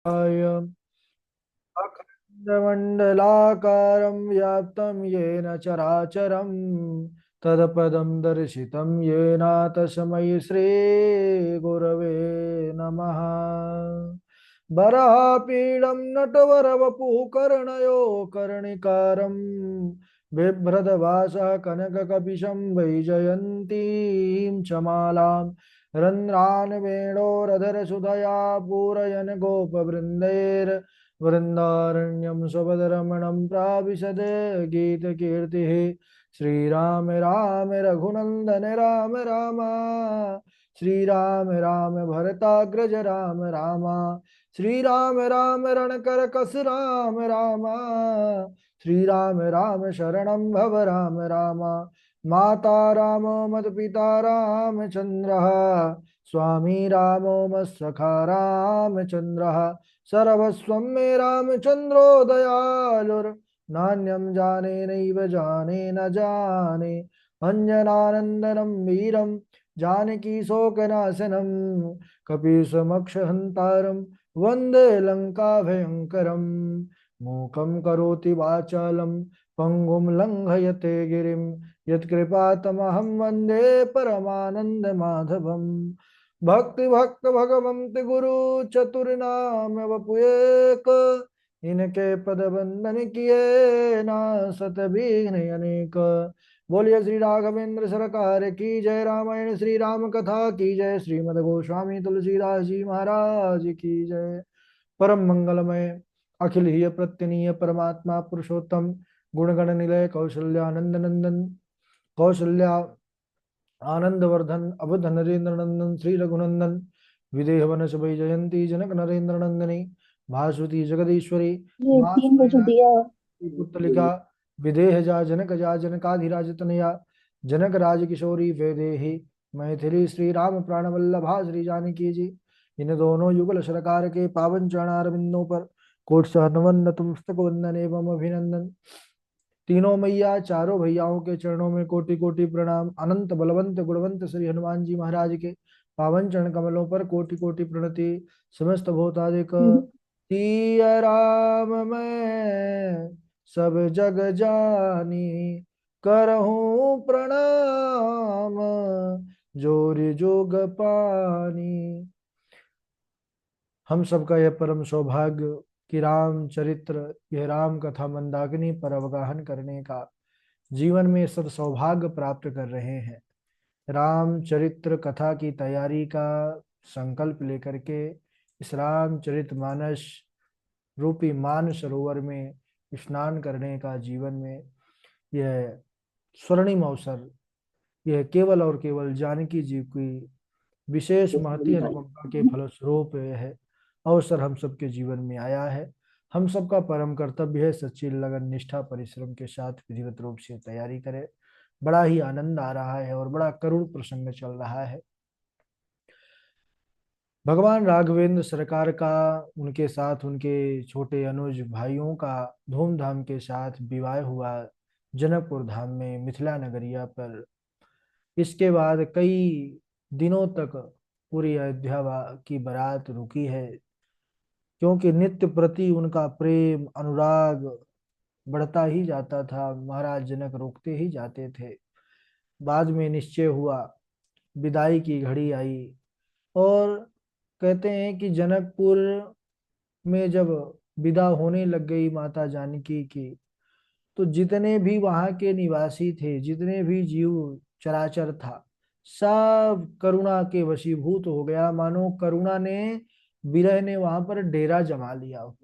अखण्डमण्डलाकारं व्याप्तं येन चराचरं तत्पदं दर्शितं येन तस्मै श्रीगुरवे नमः। वराहपीडं नटवरवपुः कर्णयो कर्णिकारं बिभ्रदवासः कनककपिशं वैजयन्तीं च मालां रन्ध्रान् वेणोरधरसुधया पूरयन् गोपवृन्दैर्वृन्दारण्यं स्वपदरमणं प्राविशद गीतकीर्तिः। श्रीराम राम रघुनन्दन राम राम, श्रीराम राम भरताग्रज राम राम, श्रीराम राम रणकर कस राम राम, श्रीराम राम शरणं भव राम राम। माता रामो मद पिता रामचन्द्रः, स्वामी रामो मत्सखा रामचन्द्रः, सर्वस्वं मे रामचन्द्रो दयालुर्, नान्यं जाने नैव जाने न जाने। अञ्जनानन्दनं वीरं जानकी शोकनाशनं कपीशमक्षहन्तारं वन्दे लङ्काभयङ्करम्। मूकं करोति वाचालं पङ्गुं लङ्घयते गिरिं, यत्कृपातमहं वन्दे परमानन्दमाधवम्। भक्ति भक्त भगवंत गुरु चतुर्नाम वपुएक, इनके पद बंदन किए ना सत विघ्न अनेक। बोलिए श्री राघवेंद्र सरकार की जय। रामायण श्री राम कथा की जय। श्रीमद गोस्वामी तुलसीदास जी महाराज की जय। परम मंगलमय अखिल ही प्रत्यनीय परमात्मा पुरुषोत्तम गुणगण निलय कौशल्यानंद नंदन कौशल्या आनंदवर्धन अवध नरेंद्र नंदन श्री रघुनंदन विदेह वन वै जयंती जनक नरेंद्र नंदनी भास्वती जगदीश्वरी ये माँ 3 बजे सुनैना दिया। पुत्रलिका विदेह जा जनकाधिराज तनया जनक राज किशोरी वैदेही मैथिली श्री राम प्राण वल्लभा श्री जानकी जी। इन दोनों युगल सरकार के पावन चरणार बिंदों पर कोट सहनवन नतमस्तक वंदन एवं अभिनंदन। तीनों मैया चारों भैयाओं के चरणों में कोटि कोटि प्रणाम। अनंत बलवंत गुणवंत श्री हनुमान जी महाराज के पावन चरण कमलों पर कोटि कोटि प्रणति। समस्त भूतादिक सिया राम मैं सब जग जानी, करहूं प्रणाम जोरि जोग पानी। हम सबका यह परम सौभाग्य कि रामचरित्र, यह राम कथा मंदाकिनी पर अवगाहन करने का जीवन में सद सौभाग्य प्राप्त कर रहे हैं। रामचरित्र कथा की तैयारी का संकल्प लेकर के इस रामचरित मानस रूपी मान सरोवर में स्नान करने का जीवन में यह स्वर्णिम अवसर, यह केवल और केवल जानकी जी की विशेष महती अनुकंपा के फलस्वरूप यह अवसर हम सबके जीवन में आया है। हम सबका परम कर्तव्य है सच्ची लगन निष्ठा परिश्रम के साथ विधिवत रूप से तैयारी करें। बड़ा ही आनंद आ रहा है और बड़ा करुण प्रसंग चल रहा है। भगवान राघवेंद्र सरकार का उनके साथ उनके छोटे अनुज भाइयों का धूमधाम के साथ विवाह हुआ जनकपुर धाम में मिथिला नगरिया पर। इसके बाद कई दिनों तक पूरी अयोध्या की बारात रुकी है, क्योंकि नित्य प्रति उनका प्रेम अनुराग बढ़ता ही जाता था। महाराज जनक रोकते ही जाते थे। बाद में निश्चय हुआ, विदाई की घड़ी आई और कहते हैं कि जनकपुर में जब विदा होने लग गई माता जानकी की, तो जितने भी वहां के निवासी थे, जितने भी जीव चराचर था, सब करुणा के वशीभूत हो गया। मानो करुणा ने, विरह ने वहां पर डेरा जमा लिया हो।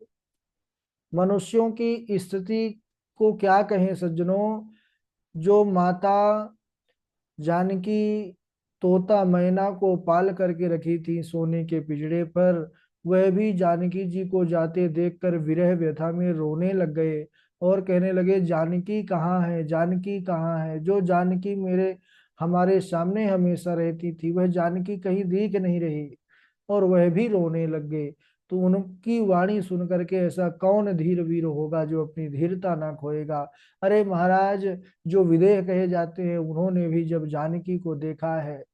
मनुष्यों की स्थिति को क्या कहें सज्जनों। जो माता जानकी तोता मैना को पाल करके रखी थी सोने के पिंजड़े पर, वह भी जानकी जी को जाते देखकर विरह व्यथा में रोने लग गए और कहने लगे, जानकी कहाँ है, जानकी कहाँ है। जो जानकी मेरे हमारे सामने हमेशा रहती थी, वह जानकी कहीं दिख नहीं रही। और वह भी रोने लग गए। तो उनकी वाणी सुन करके ऐसा कौन धीर वीर होगा जो अपनी धीरता ना खोएगा। अरे महाराज, जो विदेह कहे जाते हैं, उन्होंने भी जब जानकी को देखा है,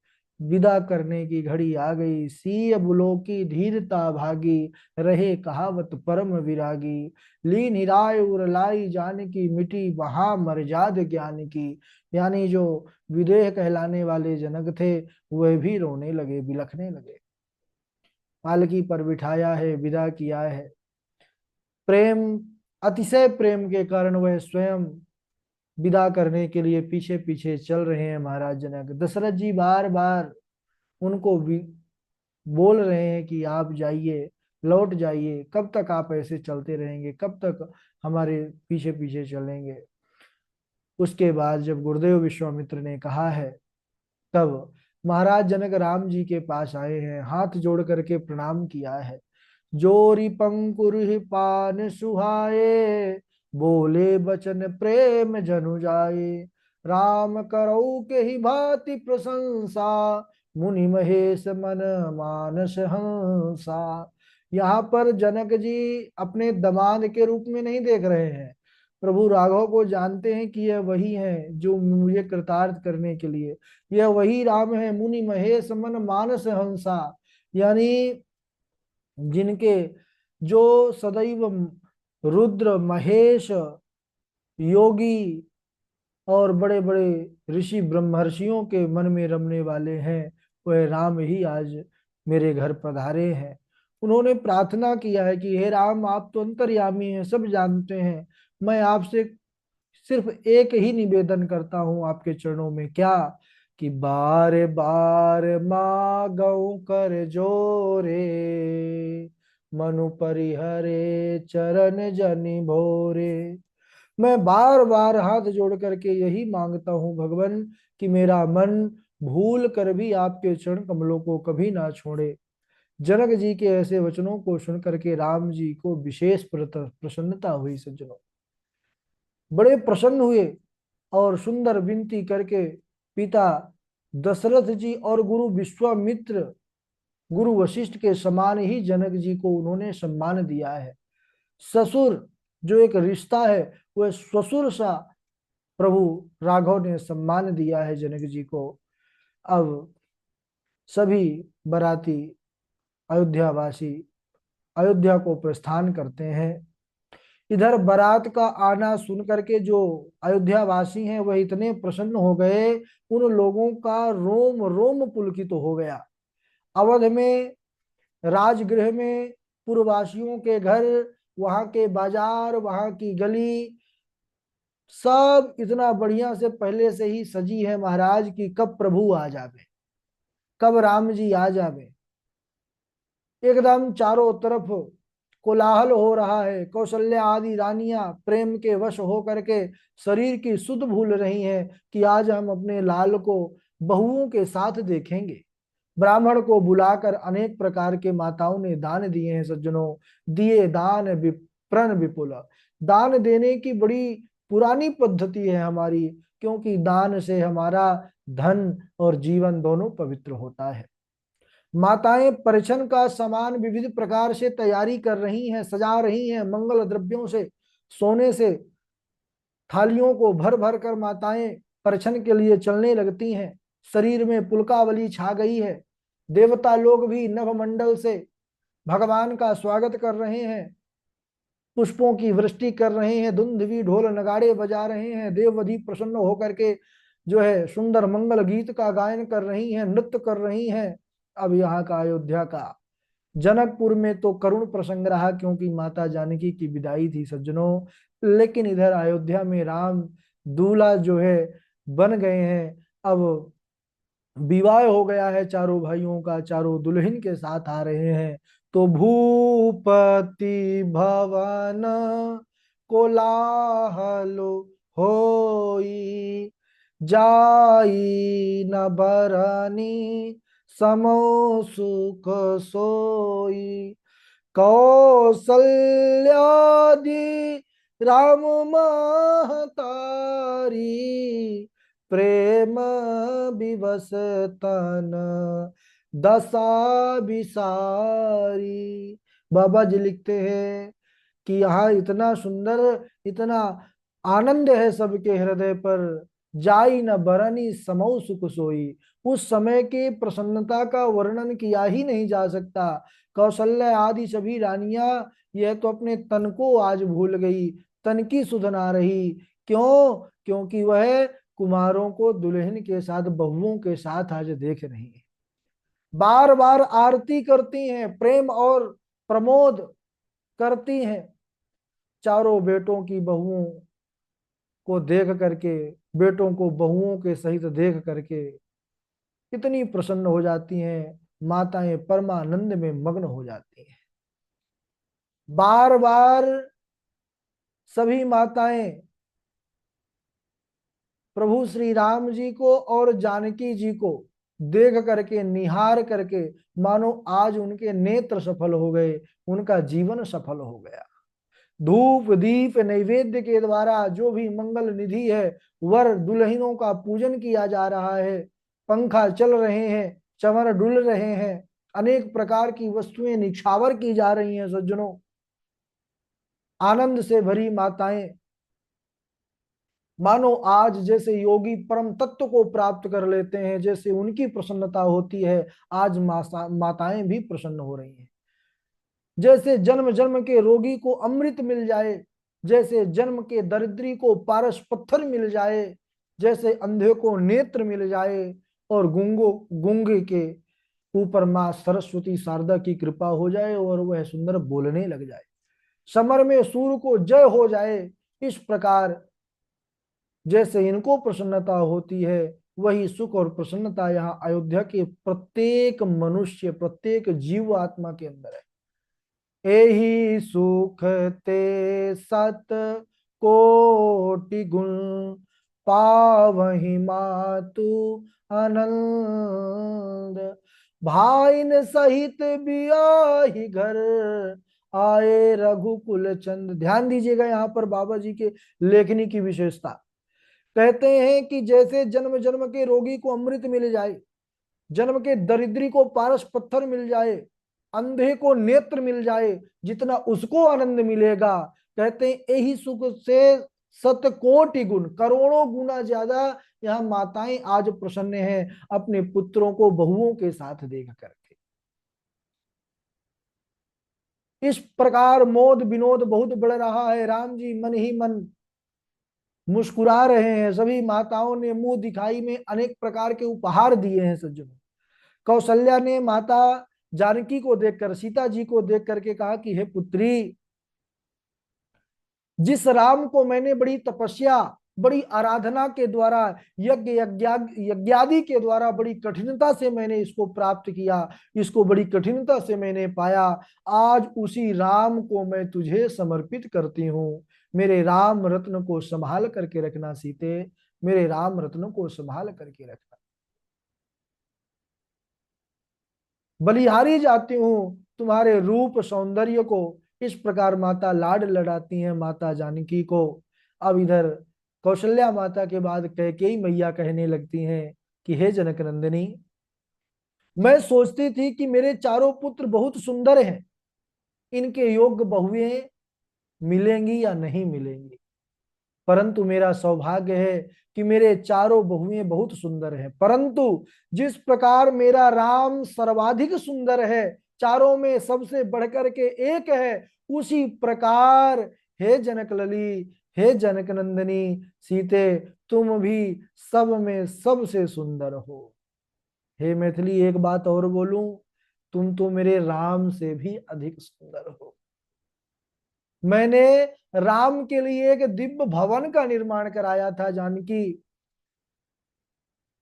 विदा करने की घड़ी आ गई। सी बुलो की धीरता भागी, रहे कहावत परम विरागी। लीन हिराय उर लाई जान की, मिटी वहां मर्जाद ज्ञान की। यानी जो विदेह कहलाने वाले जनक थे वह भी रोने लगे, बिलखने लगे। पालकी पर बिठाया है, विदा किया है। प्रेम, अतिशय प्रेम के कारण वह स्वयं विदा करने के लिए पीछे पीछे चल रहे हैं महाराज जनक। दशरथ जी बार बार उनको भी बोल रहे हैं कि आप जाइए, लौट जाइए, कब तक आप ऐसे चलते रहेंगे, कब तक हमारे पीछे पीछे चलेंगे। उसके बाद जब गुरुदेव विश्वामित्र ने कहा है, तब महाराज जनक राम जी के पास आए हैं, हाथ जोड़ करके प्रणाम किया है। जोरी पंकुर पान सुहाए, बोले बचन प्रेम जनु जाए। राम करौ के ही भांति प्रशंसा, मुनि महेश मन मानस हंसा। यहाँ पर जनक जी अपने दामाद के रूप में नहीं देख रहे हैं, प्रभु राघव को जानते हैं कि यह वही है जो मुझे कृतार्थ करने के लिए, यह वही राम है। मुनि महेश मन मानस हंसा, यानी जिनके, जो सदैव रुद्र महेश योगी और बड़े बड़े ऋषि ब्रह्मर्षियों के मन में रमने वाले हैं, वह राम ही आज मेरे घर पधारे हैं। उन्होंने प्रार्थना किया है कि हे राम, आप तो अंतर्यामी हैं, सब जानते हैं। मैं आपसे सिर्फ एक ही निवेदन करता हूं आपके चरणों में, क्या कि बार बार मांगऊ कर जोरे, मनु परिहरे चरण जनि भोरे। मैं बार बार हाथ जोड़ करके यही मांगता हूं भगवान कि मेरा मन भूल कर भी आपके चरण कमलों को कभी ना छोड़े। जनक जी के ऐसे वचनों को सुन करके राम जी को विशेष प्रसन्नता हुई। सज्जनों, बड़े प्रसन्न हुए और सुंदर विनती करके पिता दशरथ जी और गुरु विश्वामित्र, गुरु वशिष्ठ के समान ही जनक जी को उन्होंने सम्मान दिया है। ससुर जो एक रिश्ता है, वह ससुर सा प्रभु राघव ने सम्मान दिया है जनक जी को। अब सभी बराती अयोध्यावासी अयोध्या को प्रस्थान करते हैं। इधर बारात का आना सुन करके जो अयोध्यावासी हैं वह इतने प्रसन्न हो गए, उन लोगों का रोम रोम पुलकित तो हो गया। अवध में राजगृह में पूर्ववासियों के घर, वहां के बाजार, वहां की गली, सब इतना बढ़िया से पहले से ही सजी है महाराज की कब प्रभु आ जावे, कब राम जी आ जावे। एकदम चारों तरफ कोलाहल हो रहा है। कौशल्या आदि रानियां प्रेम के वश हो करके शरीर की सुध भूल रही हैं कि आज हम अपने लाल को बहुओं के साथ देखेंगे। ब्राह्मण को बुलाकर अनेक प्रकार के माताओं ने दान दिए हैं। सज्जनों, दिए दान विप्रण विपुल। दान देने की बड़ी पुरानी पद्धति है हमारी, क्योंकि दान से हमारा धन और जीवन दोनों पवित्र होता है। माताएं परिछन का सामान विविध प्रकार से तैयारी कर रही हैं, सजा रही हैं मंगल द्रव्यों से, सोने से थालियों को भर भर कर माताएं परिछन के लिए चलने लगती हैं। शरीर में पुलकावली छा गई है। देवता लोग भी नभमंडल से भगवान का स्वागत कर रहे हैं, पुष्पों की वृष्टि कर रहे हैं, धुंधवी ढोल नगाड़े बजा रहे हैं। देववधि प्रसन्न होकर के जो है सुंदर मंगल गीत का गायन कर रही हैं, नृत्य कर रही हैं। अब यहाँ का अयोध्या का जनकपुर में तो करुण प्रसंग रहा, क्योंकि माता जानकी की विदाई थी सज्जनों। लेकिन इधर अयोध्या में राम दूल्हा जो है बन गए हैं। अब विवाह हो गया है चारों भाइयों का, चारों दुल्हन के साथ आ रहे हैं। तो भूपति भवन कोलाहल होई, जाई न बरनी समो सुख सोई। कौसल्यादि राम महतारी, प्रेम विवश तन दशा विसारी। बाबा जी लिखते हैं कि यहाँ इतना सुंदर, इतना आनंद है सबके हृदय पर, जाई न बरनी समौ सुख सोई। उस समय के प्रसन्नता का वर्णन किया ही नहीं जा सकता। कौशल्या आदि सभी रानियां यह तो अपने तन को आज भूल गई, तन की सुध ना रही। क्यों? क्योंकि वह कुमारों को दुल्हन के साथ, बहुओं के साथ आज देख रही है। बार बार आरती करती हैं, प्रेम और प्रमोद करती हैं। चारों बेटों की बहुओं को देख करके, बेटों को बहुओं के सहित देख करके इतनी प्रसन्न हो जाती हैं, माताएं परमानंद में मग्न हो जाती हैं। बार बार सभी माताएं प्रभु श्री राम जी को और जानकी जी को देख करके, निहार करके, मानो आज उनके नेत्र सफल हो गए, उनका जीवन सफल हो गया। धूप दीप नैवेद्य के द्वारा जो भी मंगल निधि है, वर दुल्हनों का पूजन किया जा रहा है। पंखा चल रहे हैं, चंवर डुल रहे हैं, अनेक प्रकार की वस्तुएं निछावर की जा रही हैं। सज्जनों, आनंद से भरी माताएं मानो आज जैसे योगी परम तत्व को प्राप्त कर लेते हैं, जैसे उनकी प्रसन्नता होती है, आज माताएं भी प्रसन्न हो रही हैं। जैसे जन्म जन्म के रोगी को अमृत मिल जाए, जैसे जन्म के दरिद्री को पारस पत्थर मिल जाए, जैसे अंधे को नेत्र मिल जाए, और गूंगे के ऊपर माँ सरस्वती शारदा की कृपा हो जाए और वह सुंदर बोलने लग जाए, समर में सूर्य को जय हो जाए। इस प्रकार जैसे इनको प्रसन्नता होती है, वही सुख और प्रसन्नता यहाँ अयोध्या के प्रत्येक मनुष्य, प्रत्येक जीव आत्मा के अंदर है। एहि सुख ते सत कोटि गुण, पावहि मातु आनंद। भाइन सहित बियाहि घर, आए रघुकुल चंद। ध्यान दीजिएगा यहाँ पर बाबा जी के लेखनी की विशेषता। कहते हैं कि जैसे जन्म जन्म के रोगी को अमृत मिल जाए, जन्म के दरिद्री को पारस पत्थर मिल जाए, अंधे को नेत्र मिल जाए, जितना उसको आनंद मिलेगा, कहते हैं यही सुख से सतकोटि गुण, करोड़ों गुना ज्यादा यहाँ माताएं आज प्रसन्न हैं अपने पुत्रों को बहुओं के साथ देख करके। इस प्रकार मोद विनोद बहुत बढ़ रहा है। राम जी मन ही मन मुस्कुरा रहे हैं। सभी माताओं ने मुंह दिखाई में अनेक प्रकार के उपहार दिए हैं। सज्जनों, कौशल्या ने माता जानकी को देखकर, सीता जी को देख करके कहा कि हे पुत्री, जिस राम को मैंने बड़ी तपस्या, बड़ी आराधना के द्वारा, यज्ञादि के द्वारा बड़ी कठिनता से मैंने इसको प्राप्त किया, इसको बड़ी कठिनता से मैंने पाया, आज उसी राम को मैं तुझे समर्पित करती हूँ। मेरे राम रत्न को संभाल करके रखना सीते, मेरे राम रत्न को संभाल करके रखना। बलिहारी जाती हूँ तुम्हारे रूप सौंदर्य को। इस प्रकार माता लाड लड़ाती हैं माता जानकी को। अब इधर कौशल्या माता के बाद कैकेयी मैया कहने लगती हैं कि हे जनक नंदिनी, मैं सोचती थी कि मेरे चारों पुत्र बहुत सुंदर हैं, इनके योग्य बहुएं मिलेंगी या नहीं मिलेंगी, परंतु मेरा सौभाग्य है कि मेरे चारों बहुएं बहुत सुंदर हैं। परंतु जिस प्रकार मेरा राम सर्वाधिक सुंदर है, चारों में सबसे बढ़कर के एक है, उसी प्रकार हे जनक लली, हे जनक नंदिनी सीते, तुम भी सब में सबसे सुंदर हो। हे मैथिली, एक बात और बोलूं, तुम तो मेरे राम से भी अधिक सुंदर हो। मैंने राम के लिए एक दिव्य भवन का निर्माण कराया था जानकी,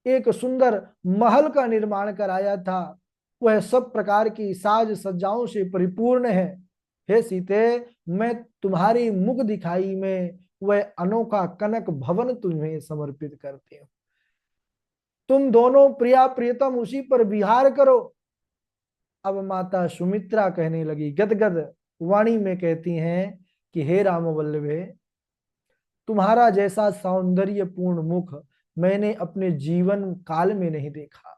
एक सुंदर महल का निर्माण कराया था, वह सब प्रकार की साज सज्जाओं से परिपूर्ण है। हे सीते, मैं तुम्हारी मुख दिखाई में वह अनोखा कनक भवन तुम्हें समर्पित करती हूँ। तुम दोनों प्रिया प्रियतम उसी पर विहार करो। अब माता सुमित्रा कहने लगी, गदगद वाणी में कहती हैं कि हे राम वल्लभे, तुम्हारा जैसा सौंदर्यपूर्ण मुख मैंने अपने जीवन काल में नहीं देखा।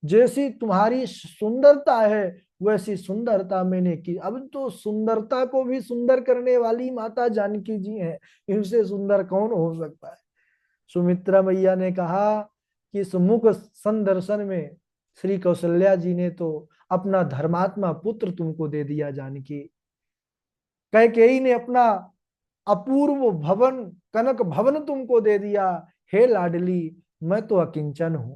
जैसी तुम्हारी सुंदरता है वैसी सुंदरता मैंने की। अब तो सुंदरता को भी सुंदर करने वाली माता जानकी जी हैं, इनसे सुंदर कौन हो सकता है। सुमित्रा मैया ने कहा कि इस मुख संदर्शन में श्री कौशल्या जी ने तो अपना धर्मात्मा पुत्र तुमको दे दिया जानकी। कैकेयी ने अपना अपूर्व भवन कनक भवन तुमको दे दिया। हे लाडली, मैं तो अकिंचन हूं,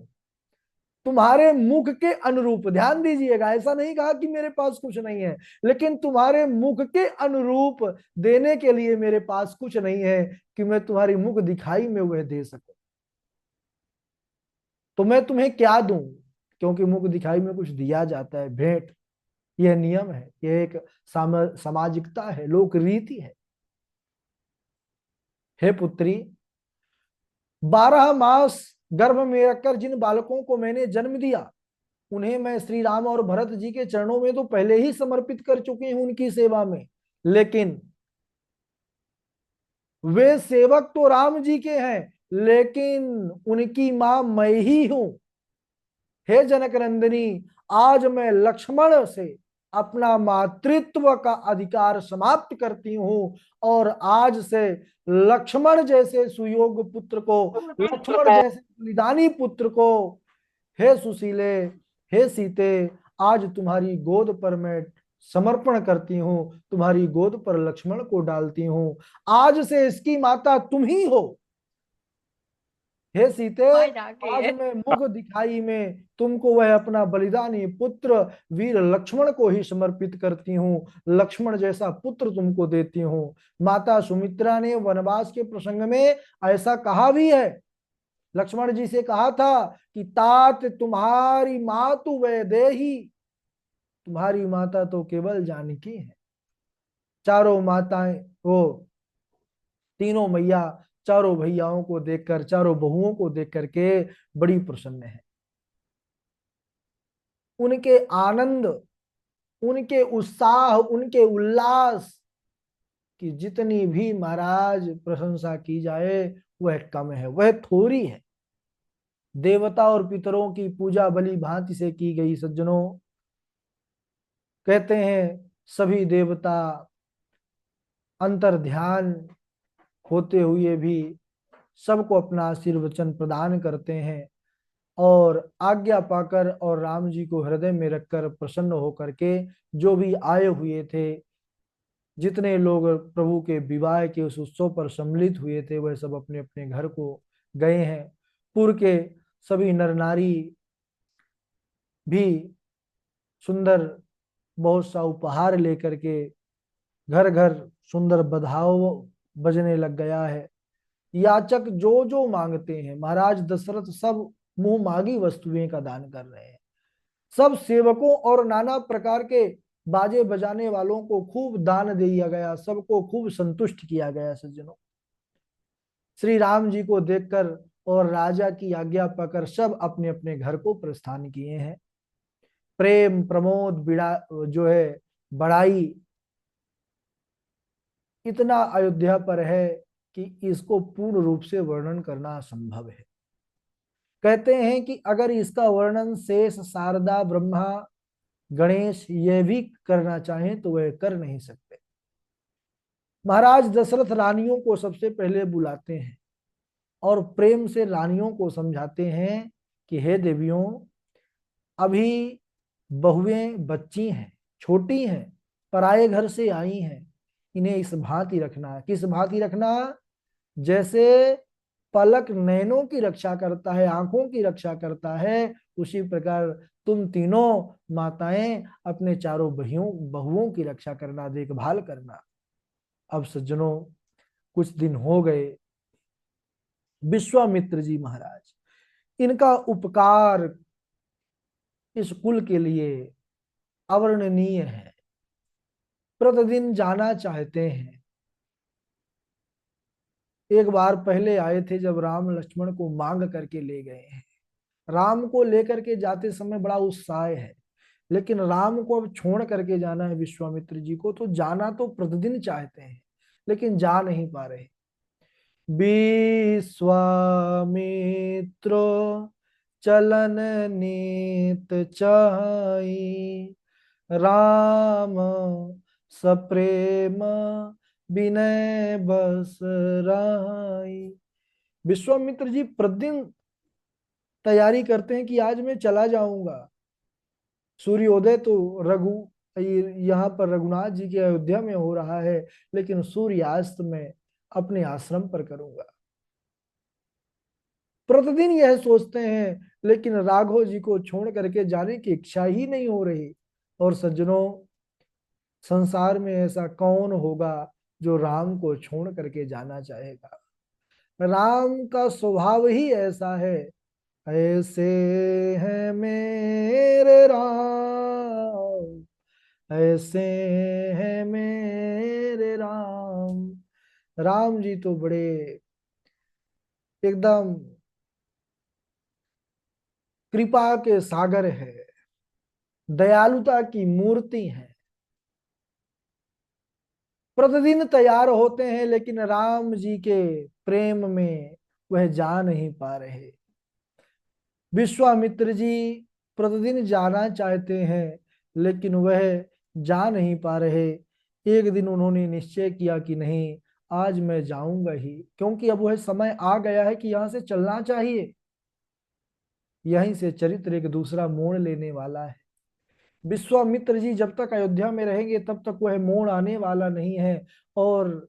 तुम्हारे मुख के अनुरूप। ध्यान दीजिएगा, ऐसा नहीं कहा कि मेरे पास कुछ नहीं है, लेकिन तुम्हारे मुख के अनुरूप देने के लिए मेरे पास कुछ नहीं है कि मैं तुम्हारी मुख दिखाई में वह दे सकूं। तो मैं तुम्हें क्या दूं, क्योंकि मुख दिखाई में कुछ दिया जाता है, भेंट। यह नियम है, यह एक सामाजिकता है, लोक रीति है। हे पुत्री, 12 मास गर्भ में रखकर जिन बालकों को मैंने जन्म दिया, उन्हें मैं श्री राम और भरत जी के चरणों में तो पहले ही समर्पित कर चुकी हूं उनकी सेवा में। लेकिन वे सेवक तो राम जी के हैं, लेकिन उनकी मां मैं ही हूं। हे जनक नंदिनी, आज मैं लक्ष्मण से अपना मातृत्व का अधिकार समाप्त करती हूं, और आज से लक्ष्मण जैसे सुयोग पुत्र को, लक्ष्मण जैसे बलिदानी पुत्र को, हे सुशीले, हे सीते, आज तुम्हारी गोद पर मैं समर्पण करती हूँ, तुम्हारी गोद पर लक्ष्मण को डालती हूँ। आज से इसकी माता तुम ही हो। हे सीते, आज मैं मुख दिखाई में तुमको वह अपना बलिदानी पुत्र वीर लक्ष्मण को ही समर्पित करती हूँ, लक्ष्मण जैसा पुत्र तुमको देती हूँ। माता सुमित्रा ने वनवास के प्रसंग में ऐसा कहा भी है, लक्ष्मण जी से कहा था कि तात तुम्हारी मातु वैदेही, तुम्हारी माता तो केवल जानकी है। चारों माताएं, वो तीनों मैया चारों भैयाओं को देखकर, चारों बहुओं को देख करके बड़ी प्रसन्न है। उनके आनंद, उनके उत्साह, उनके उल्लास की जितनी भी महाराज प्रशंसा की जाए वह कम है, वह थोड़ी है। देवता और पितरों की पूजा भली भांति से की गई सज्जनों। कहते हैं सभी देवता अंतर ध्यान होते हुए भी सबको अपना आशीर्वचन प्रदान करते हैं, और आज्ञा पाकर और राम जी को हृदय में रखकर प्रसन्न होकर के जो भी आए हुए थे, जितने लोग प्रभु के विवाह के उस उत्सव पर सम्मिलित हुए थे, वह सब अपने अपने घर को गए हैं। पुर के सभी नर नारी भी सुंदर बहुत सा उपहार लेकर के घर घर सुंदर बधाओ बजने लग गया है। याचक जो जो मांगते हैं, महाराज दशरथ सब मुंह मांगी वस्तुएं का दान कर रहे हैं। सब सेवकों और नाना प्रकार के बाजे बजाने वालों को खूब दान दिया गया, सबको खूब संतुष्ट किया गया। सज्जनों, श्री राम जी को देखकर और राजा की आज्ञा पाकर सब अपने अपने घर को प्रस्थान किए हैं। प्रेम प्रमोद बिड़ा जो है, बड़ाई इतना अयोध्या पर है कि इसको पूर्ण रूप से वर्णन करना असंभव है। कहते हैं कि अगर इसका वर्णन शेष, शारदा, ब्रह्मा, गणेश ये भी करना चाहें तो वह कर नहीं सकते। महाराज दशरथ रानियों को सबसे पहले बुलाते हैं और प्रेम से रानियों को समझाते हैं कि हे देवियों, अभी बहुएं बच्ची हैं, छोटी हैं, पराये घर से आई हैं, इन्हें इस भांति रखना। किस भांति रखना? जैसे पलक नैनों की रक्षा करता है, आंखों की रक्षा करता है, उसी प्रकार तुम तीनों माताएं अपने चारों बहुओं की रक्षा करना, देखभाल करना। अब सज्जनों, कुछ दिन हो गए, विश्वामित्र जी महाराज, इनका उपकार इस कुल के लिए अवर्णनीय है। प्रतिदिन जाना चाहते हैं। एक बार पहले आए थे जब राम लक्ष्मण को मांग करके ले गए हैं। राम को लेकर के जाते समय बड़ा उत्साह है, लेकिन राम को अब छोड़ करके जाना है विश्वामित्र जी को, तो जाना तो प्रतिदिन चाहते हैं लेकिन जा नहीं पा रहे। विश्वामित्र चलन नीत चाही, राम सप्रेम विनय बस राई। विश्वामित्र जी प्रतिदिन तैयारी करते हैं कि आज मैं चला जाऊंगा। सूर्योदय तो रघु यहाँ पर रघुनाथ जी की अयोध्या में हो रहा है, लेकिन सूर्यास्त मैं अपने आश्रम पर करूंगा। प्रतिदिन यह सोचते हैं, लेकिन राघव जी को छोड़ करके जाने की इच्छा ही नहीं हो रही। और सज्जनों, संसार में ऐसा कौन होगा जो राम को छोड़ करके जाना चाहेगा। राम का स्वभाव ही ऐसा है। ऐसे हैं मेरे राम, ऐसे हैं मेरे राम। राम जी तो बड़े एकदम कृपा के सागर है, दयालुता की मूर्ति है। प्रतिदिन तैयार होते हैं, लेकिन राम जी के प्रेम में वह जा नहीं पा रहे। विश्वामित्र जी प्रतिदिन जाना चाहते हैं, लेकिन वह जा नहीं पा रहे। एक दिन उन्होंने निश्चय किया कि नहीं, आज मैं जाऊंगा ही, क्योंकि अब वह समय आ गया है कि यहाँ से चलना चाहिए। यहीं से चरित्र एक दूसरा मोड़ लेने वाला है। विश्वामित्र जी जब तक अयोध्या में रहेंगे तब तक वह मोड़ आने वाला नहीं है। और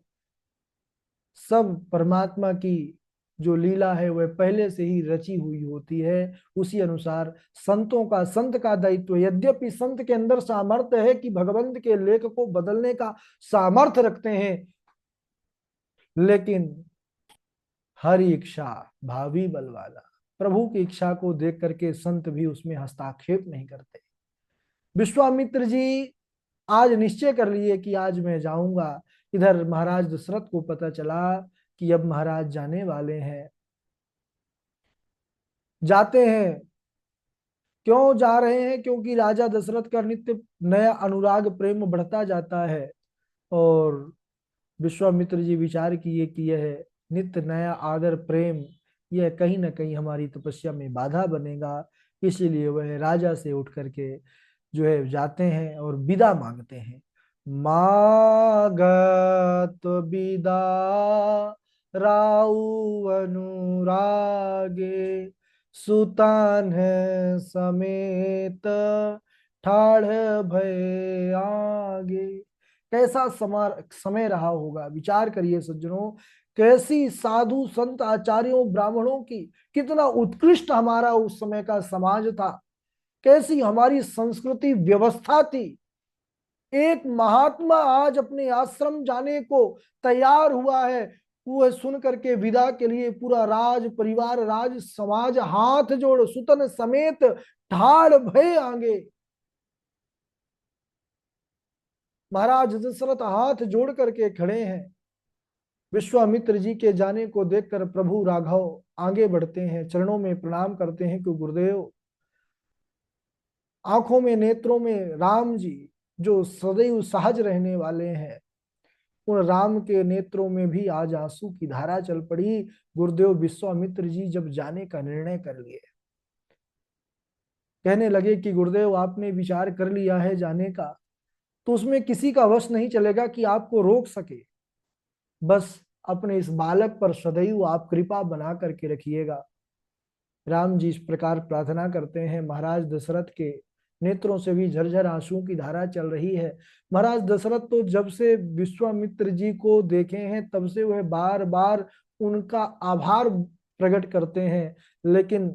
सब परमात्मा की जो लीला है वह पहले से ही रची हुई होती है। उसी अनुसार संत का दायित्व, यद्यपि संत के अंदर सामर्थ्य है कि भगवंत के लेख को बदलने का सामर्थ्य रखते हैं, लेकिन हरि इच्छा भावी बलवाला, प्रभु की इच्छा को देख करके संत भी उसमें हस्तक्षेप नहीं करते। विश्वामित्र जी आज निश्चय कर लिए कि आज मैं जाऊंगा। इधर महाराज दशरथ को पता चला कि अब महाराज जाने वाले हैं। जाते हैं। क्यों जा रहे हैं? क्योंकि राजा दशरथ का नित्य नया अनुराग प्रेम बढ़ता जाता है। और विश्वामित्र जी विचार किए कि यह नित्य नया आदर प्रेम, यह कहीं ना कहीं हमारी तपस्या में बाधा बनेगा। इसीलिए वह राजा से उठ करके जो है जाते हैं और विदा मांगते हैं। मागत विदा राउ अनुरागे, सुतान है समेत ठाढ़ भय आगे। कैसा समय रहा होगा, विचार करिए सज्जनों। कैसी साधु संत आचार्यों ब्राह्मणों की कितना उत्कृष्ट हमारा उस समय का समाज था, कैसी हमारी संस्कृति व्यवस्था थी। एक महात्मा आज अपने आश्रम जाने को तैयार हुआ है। वह सुन करके विदा के लिए पूरा राज परिवार, राज समाज हाथ जोड़ सुतन समेत ठाड़ भय आगे। महाराज दशरथ हाथ जोड़ करके खड़े हैं। विश्वामित्र जी के जाने को देखकर प्रभु राघव आगे बढ़ते हैं, चरणों में प्रणाम करते हैं कि गुरुदेव। आंखों में नेत्रों में राम जी जो सदैव सहज रहने वाले हैं, उन राम के नेत्रों में भी आज आंसू की धारा चल पड़ी। गुरुदेव विश्वामित्र जी जब जाने का निर्णय कर लिए, कहने लगे कि गुरुदेव आपने विचार कर लिया है जाने का, तो उसमें किसी का वश नहीं चलेगा कि आपको रोक सके। बस अपने इस बालक पर सदैव आप कृपा बना करके रखिएगा। राम जी इस प्रकार प्रार्थना करते हैं। महाराज दशरथ के नेत्रों से भी झरझर आंसू की धारा चल रही है। महाराज दशरथ तो जब से विश्वामित्र जी को देखे हैं तब से वह बार बार उनका आभार प्रकट करते हैं, लेकिन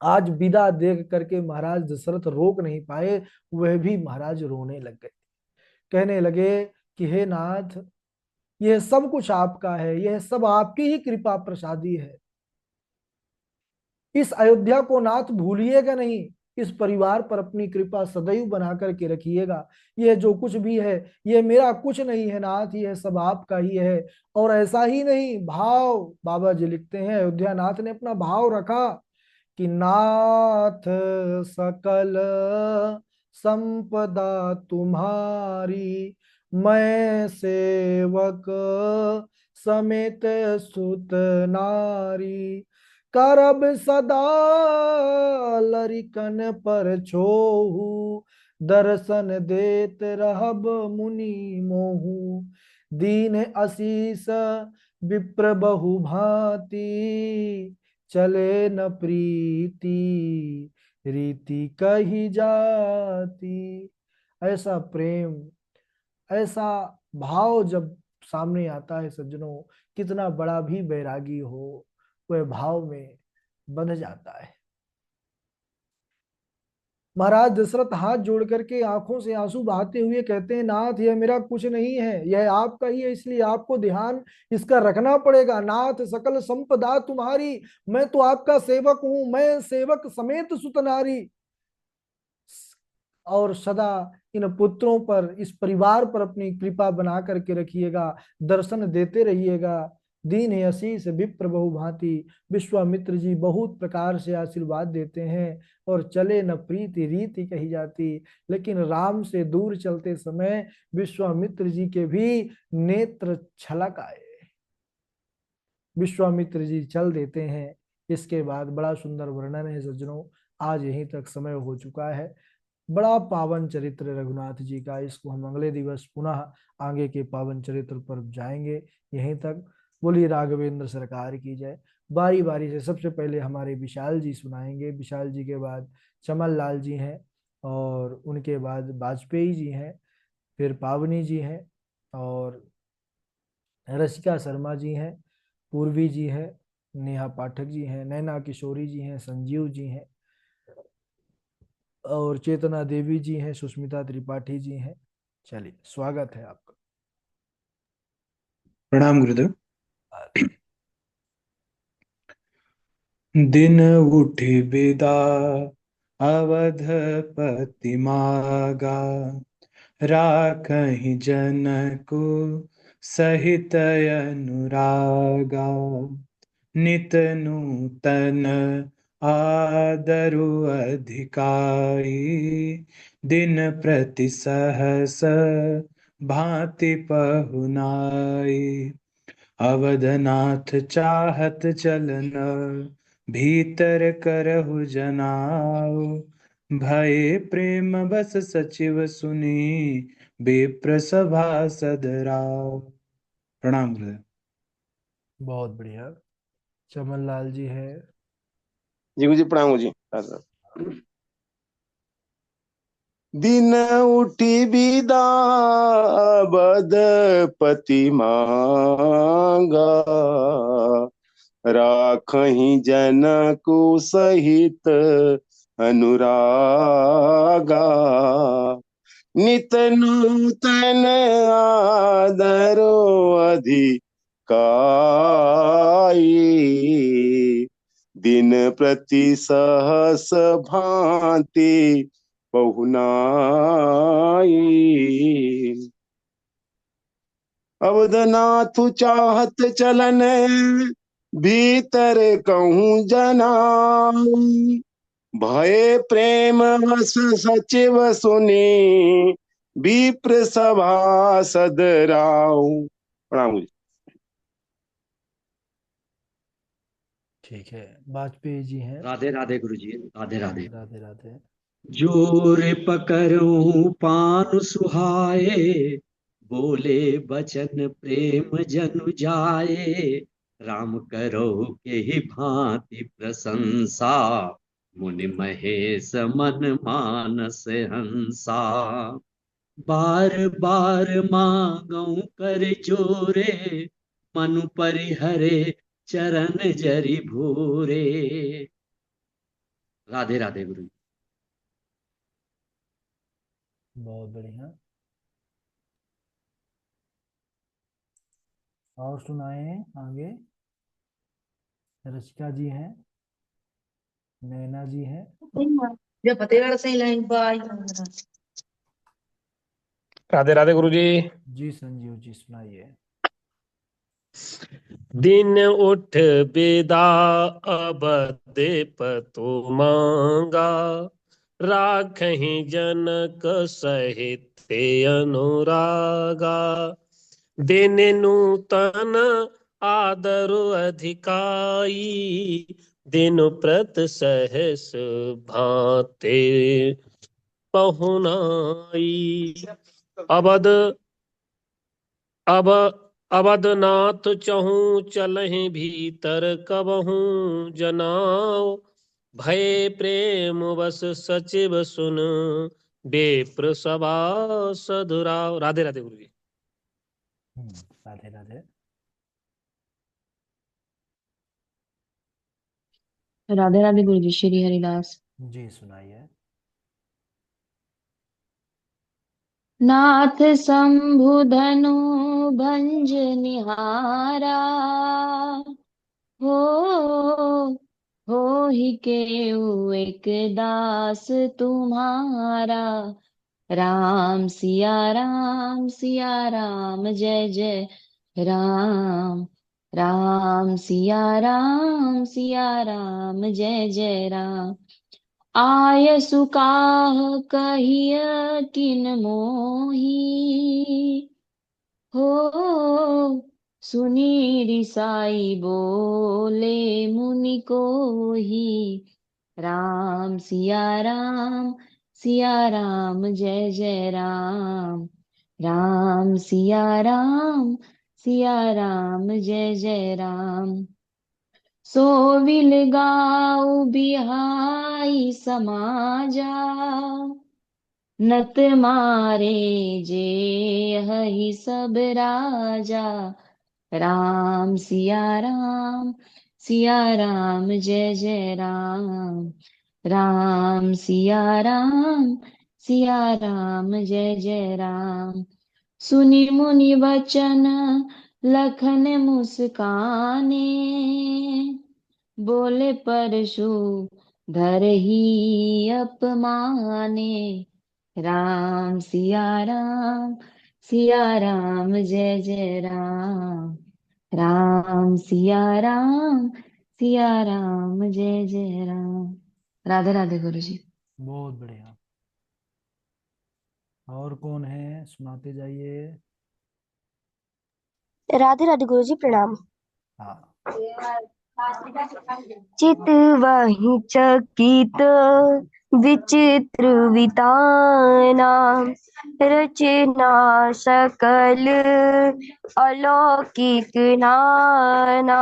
आज विदा देख करके महाराज दशरथ रोक नहीं पाए। वह भी महाराज रोने लग गए। कहने लगे कि हे नाथ, यह सब कुछ आपका है, यह सब आपकी ही कृपा प्रसादी है। इस अयोध्या को नाथ भूलिएगा नहीं, इस परिवार पर अपनी कृपा सदैव बना करके रखिएगा। यह जो कुछ भी है यह मेरा कुछ नहीं है नाथ, यह सब आपका ही है। और ऐसा ही नहीं, भाव बाबा जी लिखते हैं, अयोध्या नाथ ने अपना भाव रखा कि नाथ सकल संपदा तुम्हारी, मैं सेवक समेत सुत नारी, करब सदा लरिकन पर छोहू, दर्शन देत रहब मुनि मोहू, दीन असीस विप्र बहु भांति चले न प्रीति, रीति कही जाती। ऐसा प्रेम, ऐसा भाव जब सामने आता है सज्जनों, कितना बड़ा भी बैरागी हो वह भाव में बंध जाता है। महाराज दशरथ हाथ जोड़ करके आंखों से आंसू बहाते हुए कहते हैं, नाथ यह मेरा कुछ नहीं है, यह आपका ही है, इसलिए आपको ध्यान इसका रखना पड़ेगा। नाथ सकल संपदा तुम्हारी, मैं तो आपका सेवक हूं, मैं सेवक समेत सुत नारी। और सदा इन पुत्रों पर, इस परिवार पर अपनी कृपा बना करके रखिएगा, दर्शन देते रहिएगा। दीन आशीष विप्र बहु भांति। विश्वामित्र जी बहुत प्रकार से आशीर्वाद देते हैं, और चले न प्रीति रीति कही जाती। लेकिन राम से दूर चलते समय विश्वामित्र जी के भी नेत्र छलक आए। विश्वामित्र जी चल देते हैं। इसके बाद बड़ा सुंदर वर्णन है सज्जनों। आज यहीं तक समय हो चुका है। बड़ा पावन चरित्र रघुनाथ जी का, इसको हम अगले दिवस पुनः आगे के पावन चरित्र पर जाएंगे। यहीं तक। बोलिए राघवेंद्र सरकार की जय। बारी बारी से सबसे पहले हमारे विशाल जी सुनाएंगे, विशाल जी के बाद चमन लाल जी हैं, और उनके बाद वाजपेयी जी हैं, फिर पावनी जी हैं, और रसिका शर्मा जी हैं, पूर्वी जी हैं, नेहा पाठक जी हैं, नैना किशोरी जी हैं, संजीव जी हैं, और चेतना देवी जी हैं, सुष्मिता त्रिपाठी जी हैं। चलिए स्वागत है आपका। प्रणाम गुरुदेव। दिन उठी बिदा अवधपति मागा, राखहि जनकु सहित अनुरागा। नित नूतन आदरु अधिकाई, दिन प्रति सहस भांति पहुनाई। अवधनाथ चाहत चलन, भीतर करहु जनाओ। भय प्रेम बस सचिव सुनी, विप्र सभा सदराओ। प्रणाम गुरुदेव। बहुत बढ़िया। चमन लाल जी है। जी गुरुजी प्रणाम गुरुजी। हाँ सर। दिन उठी बिदा बदपति मांगा, राखहि जनकु सहित अनुरागा। नित नूतन आदरो अधिकाई, दिन प्रति सहस भांति पहुनाई। अवधनाथ चाहत चलन, भीतर कहूँ जनाऊ। भय प्रेम वस सचिव सुनी, विप्र सभा सदराऊ। प्रणाम। ठीक है, वाजपेयी जी हैं। राधे राधे गुरु जी। राधे राधे। राधे राधे। जोर पकड़ूं पान सुहाए, बोले बचन प्रेम जनु जाए। राम करो के ही भांति प्रशंसा, मुनि महेश मन मानस हंसा। बार बार मांगऊं कर जोरे, मनु परिहरे चरण जरि भूरे। राधे राधे गुरु जी। बहुत बढ़िया। और सुनाए आगे। रसिका जी हैं, नैना जी हैं। जब फतेहगढ़ से लाइन पर आई। राधे राधे गुरु जी। जी संजीव जी सुनाइए। दिन उठ बिदा अबदेपतु मांगा, राखहि जनक सहित अनुरागा। दिन नूतन आदरु अधिकाई, दिन प्रत सहस भांति पहुनाई। अब अवधनाथ चहूँ चलहि भीतर कबहूँ जनाओ, भय प्रेम बस सचिव सुन बेप्र सभा सधुराव। राधे राधे गुरु जी। राधे राधे। राधे राधे गुरु जी। श्री हरिदास। जी सुनाइए। नाथ शंभु धनु भंज निहारा, हो ही के एक दास तुम्हारा। राम सिया राम जय जय राम। राम सिया राम जय जय राम। आय सुकाह कहिय किन मोही, हो सुनी रिसाई बोले मुनि कोही। राम सिया राम जय जय राम। राम सिया राम जय जय राम। सो विल गाऊ बिहाई समाजा, नत मारे जे हहि सब राजा। राम सिया राम जय जय राम। राम सिया राम जय जय राम। सुनि मुनि वचन लखन मुस्काने, बोले परशु धरहि अपमाने। राम सिया राम जय जय राम। राम सिया राम जय जय राम। राधे राधे गुरु जी। बहुत बढ़िया। और कौन है, सुनाते जाइए। राधे राधे गुरु जी प्रणाम। हाँ। चित वही चकित विचित्र विताना, रचना सकल अलौकिक नाना।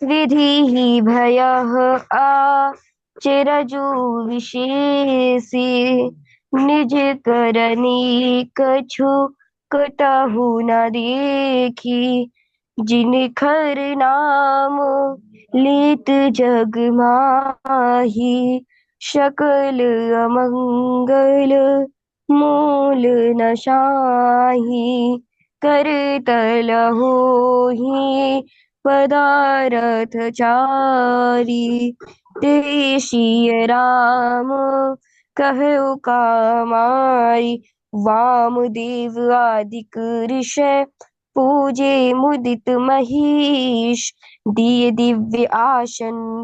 विधि ही भयः आचरजु विशेषी, निज करनी कछु कटहु न देखी। जिनखर नाम लेत जग माही, सकल अमंगल मूल न शाही। करतल होहि पदारथ चारी, देशीय राम कहु कामारी। वामदेव आदिक ऋषय पूजे मुदित महीश, दिए दिव्य आसन